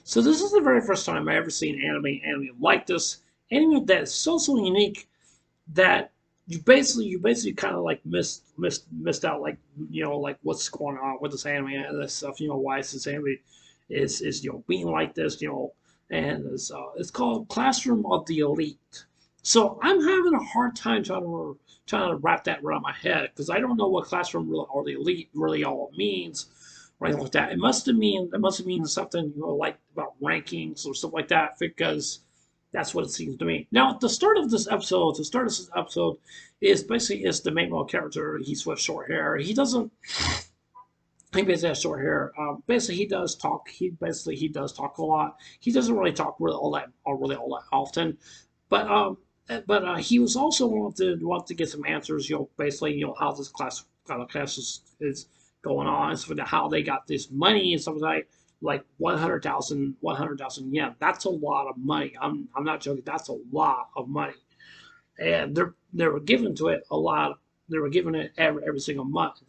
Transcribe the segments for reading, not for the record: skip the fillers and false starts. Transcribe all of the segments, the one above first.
So this is the very first time I ever seen anime like this. Anime that is so unique that you basically kind of like missed out, like, like what's going on with this anime and this stuff. Why is this anime is being like this, and it's called Classroom of the Elite. So I'm having a hard time trying to wrap that around my head because I don't know what classroom really, or the elite really all means, or anything like that. It must have mean something, like about rankings or stuff like that, because that's what it seems to me. Now, at the start of this episode, is basically is the main male character. He's with short hair. He basically has short hair. Basically, he does talk. He does talk a lot. He doesn't really talk really all that often, but he was also want to get some answers. Basically, how this class is going on, so how they got this money and stuff like 100,000 yen. That's a lot of money. I'm not joking. That's a lot of money, and they were given to it a lot. They were giving it every single month.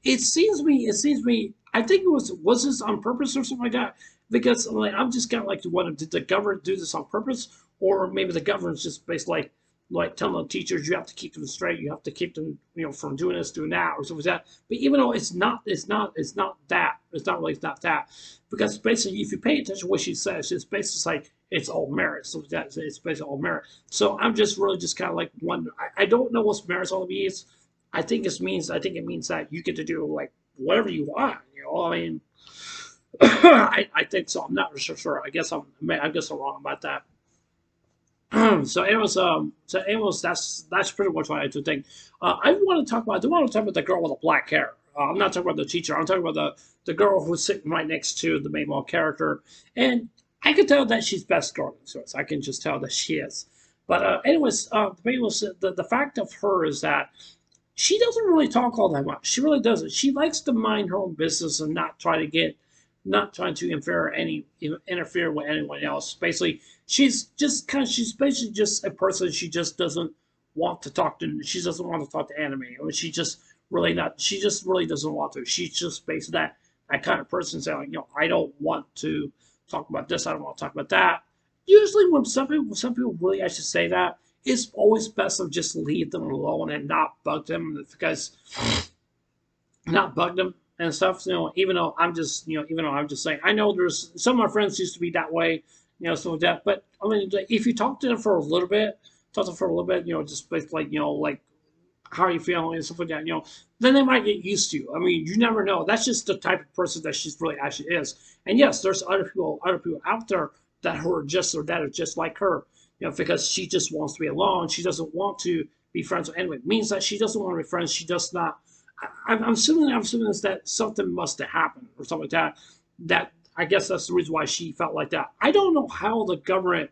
It seems to me. I think was this on purpose or something like that? Because like I'm just kind of like wondering, did the government do this on purpose, or maybe the government's just basically like telling the teachers you have to keep them straight, you have to keep them from doing this, doing that, or something like that. But even though it's not that. It's not that, because basically if you pay attention to what she says, it's basically like it's all merit. So it's basically all merit. So I'm just really just kind of like wondering. I don't know what merit all means. I think it means that you get to do like whatever you want. I mean, I think so. I'm not really sure. I guess I'm wrong about that. So anyways, that's pretty much what I do think. I do want to talk about the girl with the black hair. I'm not talking about the teacher. I'm talking about the girl who's sitting right next to the main male character, and I can tell that she's best girl in the series. I can just tell that she is. But anyways, the fact of her is that she doesn't really talk all that much. She really doesn't. She likes to mind her own business and not trying to interfere with anyone else. Basically, she's basically just a person. She just doesn't want to talk to. She doesn't want to talk to anime, or she just really doesn't want to. She's just basically that kind of person saying, like, I don't want to talk about this. I don't want to talk about that. Usually, when some people really actually say that, it's always best to just leave them alone and not bug them, because not bug them and stuff. Even though I'm just saying, I know there's some of my friends used to be that way, stuff like that. But I mean, like, if you talk to them for a little bit, just basically, like how are you feeling and stuff like that, then they might get used to you. I mean, you never know. That's just the type of person that she's really actually is. And yes, there's other people out there that are just like her, because she just wants to be alone. She doesn't want to be friends with anyone. It means that she doesn't want to be friends. She does not. I'm assuming that something must have happened or something like that. That I guess that's the reason why she felt like that. I don't know how the government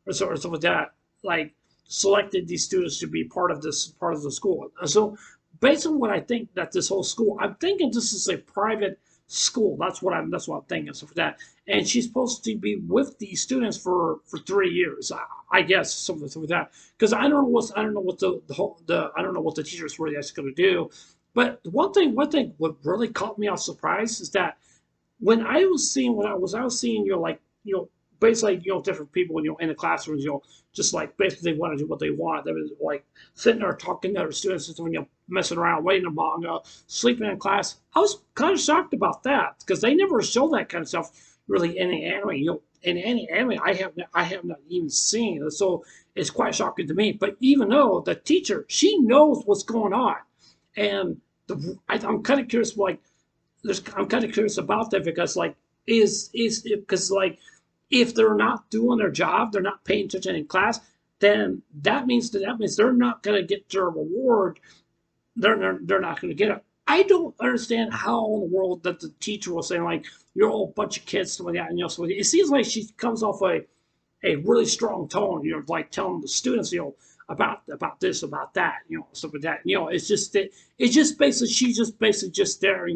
or something like that, like, selected these students to be part of the school. So based on what I think that this whole school, I'm thinking this is a private school. That's what I'm thinking. So for that, and she's supposed to be with these students for 3 years. I guess something like that. Because I don't know what I don't know what the teachers really actually going to do. But one thing what really caught me off surprise is that when I was seeing, like, basically, different people, in the classrooms, just like basically they want to do what they want. They were like sitting there talking to other students and, messing around, writing a manga, sleeping in class. I was kind of shocked about that because they never show that kind of stuff really in the anime. In any anime I have not even seen. So it's quite shocking to me. But even though the teacher, she knows what's going on, and I'm kind of curious, like, I'm kind of curious about that, because like is because like if they're not doing their job, they're not paying attention in class, then that means they're not going to get their reward. They're not going to get it. I don't understand how in the world that the teacher was saying, like, you're all a bunch of kids, something like that, so it seems like she comes off a really strong tone, like telling the students, about this, about that, stuff like that. It's just basically she's just there,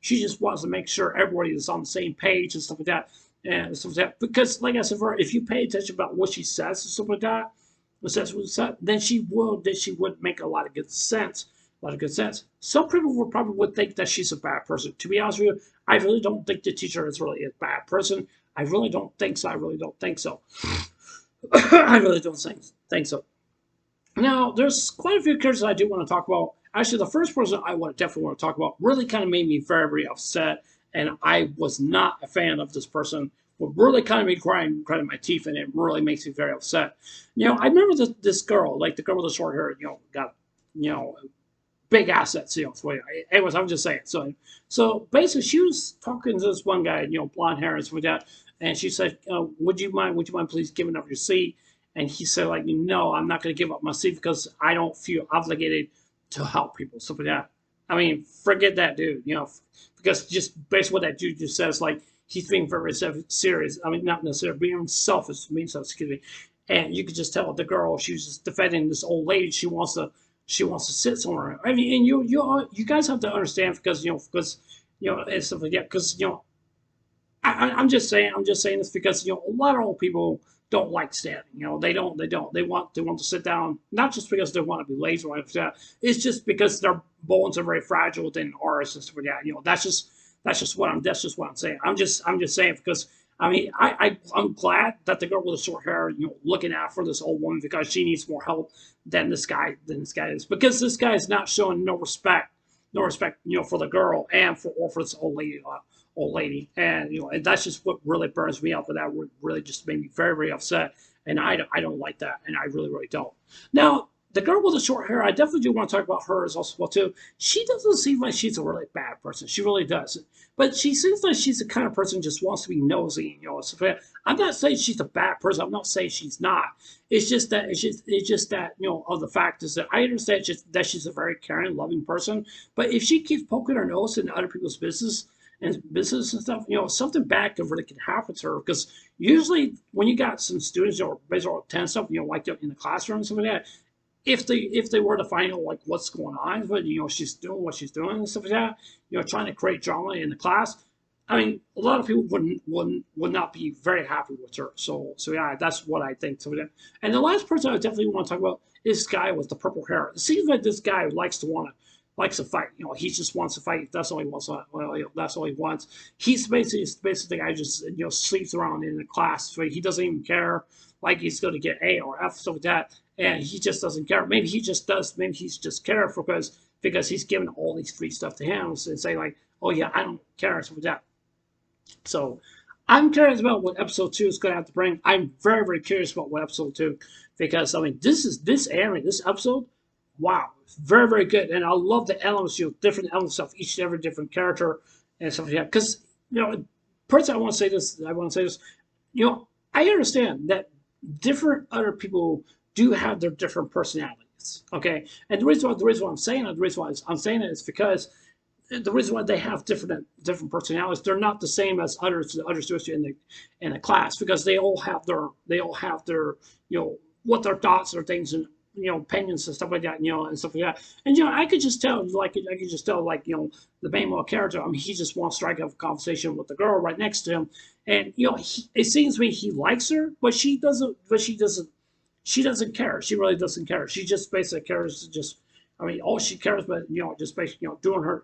she just wants to make sure everybody is on the same page and stuff like that. And stuff like that. Because like I said, if you pay attention about what she says and stuff like that, then she would make a lot of good sense. a lot of good sense. Some people would probably think that she's a bad person. To be honest with you, I really don't think the teacher is really a bad person. I really don't think so. I really don't think so. I really don't think so. Now, there's quite a few characters I do want to talk about. Actually, the first person I definitely want to talk about really kind of made me very, very upset, and I was not a fan of this person. What really kind of made me grinding my teeth, and it really makes me very upset. I remember this girl, like the girl with the short hair, got, you know, big assets, So anyways, I'm just saying. So basically, she was talking to this one guy, blonde hair and stuff like that, and she said, "Would you mind please giving up your seat?" And he said, like, "No, I'm not going to give up my seat because I don't feel obligated to help people." Stuff like that. I mean, forget that dude, because just based on what that dude just says, like he's being very serious. I mean, not necessarily being selfish, excuse me. And you could just tell the girl, she was just defending this old lady. She wants to sit somewhere. I mean, and you guys have to understand because and stuff like that. Because I'm just saying this because a lot of old people don't like standing. They want to sit down, not just because they want to be lazy or anything like that. It's just because their bones are very fragile than ours and stuff like that. That's just what I'm saying. I'm just saying because I mean I'm glad that the girl with the short hair, looking out for this old woman because she needs more help than this guy is, because this guy is not showing no respect, for the girl and for this old lady, and that's just what really burns me up, and that would really just made me very, very upset, and I don't like that, and I really, really don't. Now, the girl with the short hair, I definitely do want to talk about her as well too. She doesn't seem like she's a really bad person. She really does, but she seems like she's the kind of person who just wants to be nosy. So I'm not saying she's a bad person. I'm not saying she's not. It's just that of the fact is that I understand that she's a very caring, loving person. But if she keeps poking her nose into other people's business and stuff, something bad could really can happen to her. Because usually when you got some students or basically 10 stuff, like in the classroom and stuff like that, if they were to find out like what's going on, but she's doing what she's doing and stuff like that, trying to create drama in the class. I mean, a lot of people would not be very happy with her. So yeah, that's what I think. So and the last person I definitely want to talk about is this guy with the purple hair. It seems like this guy likes to fight. He just wants to fight. That's all he wants. That's all he wants. He's basically the guy just sleeps around in the class. So he doesn't even care. Like he's going to get A or F, stuff like that, and he just doesn't care. Maybe he just does. Maybe he's just careful because he's giving all these free stuff to him and say like, oh yeah, I don't care, stuff like that. So I'm curious about what episode 2 is going to have to bring. I'm very, very curious about what episode 2, because I mean, this episode, wow, very, very good, and I love the elements, different elements of each and every different character and stuff like that. Because personally, I want to say this. I understand that different other people do have their different personalities. Okay, and the reason why I'm saying it is because the reason why they have different personalities, they're not the same as other students in the class, because they all have their what their thoughts or things and opinions and stuff like that, and stuff like that. And I could just tell, like the main male character. I mean, he just wants to strike up a conversation with the girl right next to him, and it seems to me he likes her, but she doesn't. She doesn't care. She really doesn't care. She just basically cares to just. I mean, all she cares about, just basically, doing her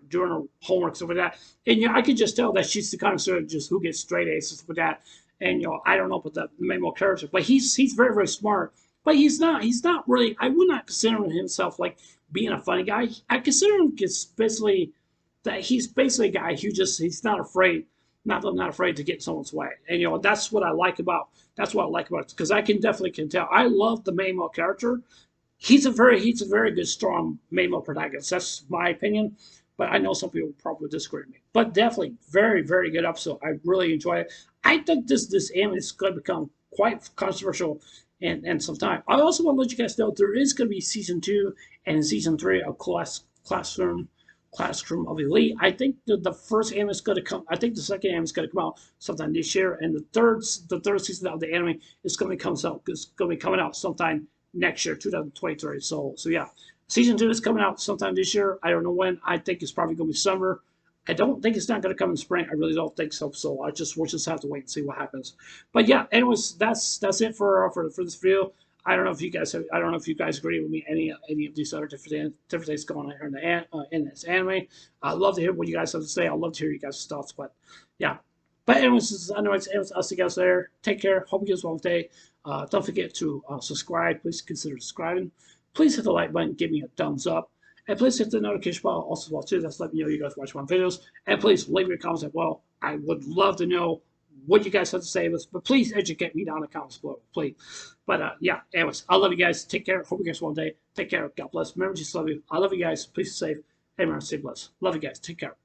homework, stuff like that. And I could just tell that she's the kind of student just who gets straight A's and stuff like that. And I don't know about the main male character, but he's very, very smart. But he's not really. I would not consider himself like being a funny guy. I consider him basically that he's basically a guy who he's not afraid, not afraid to get in someone's way. And that's what I like about it, because I can tell. I love the main male character. He's a very good, strong male protagonist. That's my opinion. But I know some people probably disagree with me. But definitely, very, very good episode. I really enjoy it. I think this anime is going to become quite controversial in some time. I also want to let you guys know there is going to be season 2 and season 3 of Classroom of Elite. I think the first anime is going to come. I think the second anime is going to come out sometime this year, and the third season of the anime is going to be coming out sometime next year, 2023. So yeah, season 2 is coming out sometime this year. I don't know when. I think it's probably going to be summer. I don't think it's not going to come in spring. I really don't think so. So we'll just have to wait and see what happens. But yeah, anyways, that's it for this video. I don't know if you guys have, I don't know if you guys agree with me. Any of these other different things going on here in this anime. I'd love to hear what you guys have to say. I'd love to hear you guys' thoughts. But yeah. But anyways, us guys there. Take care. Hope you guys have a wonderful day. Don't forget to subscribe. Please consider subscribing. Please hit the like button. Give me a thumbs up. And please hit the notification bell also as well too. That's let me know you guys watch my videos. And please leave your comments as well. I would love to know what you guys have to say. But please educate me down in the comments below, please. But yeah, anyways, I love you guys. Take care. Hope you guys have one day. Take care. God bless. Remember, just love you. I love you guys. Please stay safe. Hey, remember, stay blessed. Love you guys. Take care.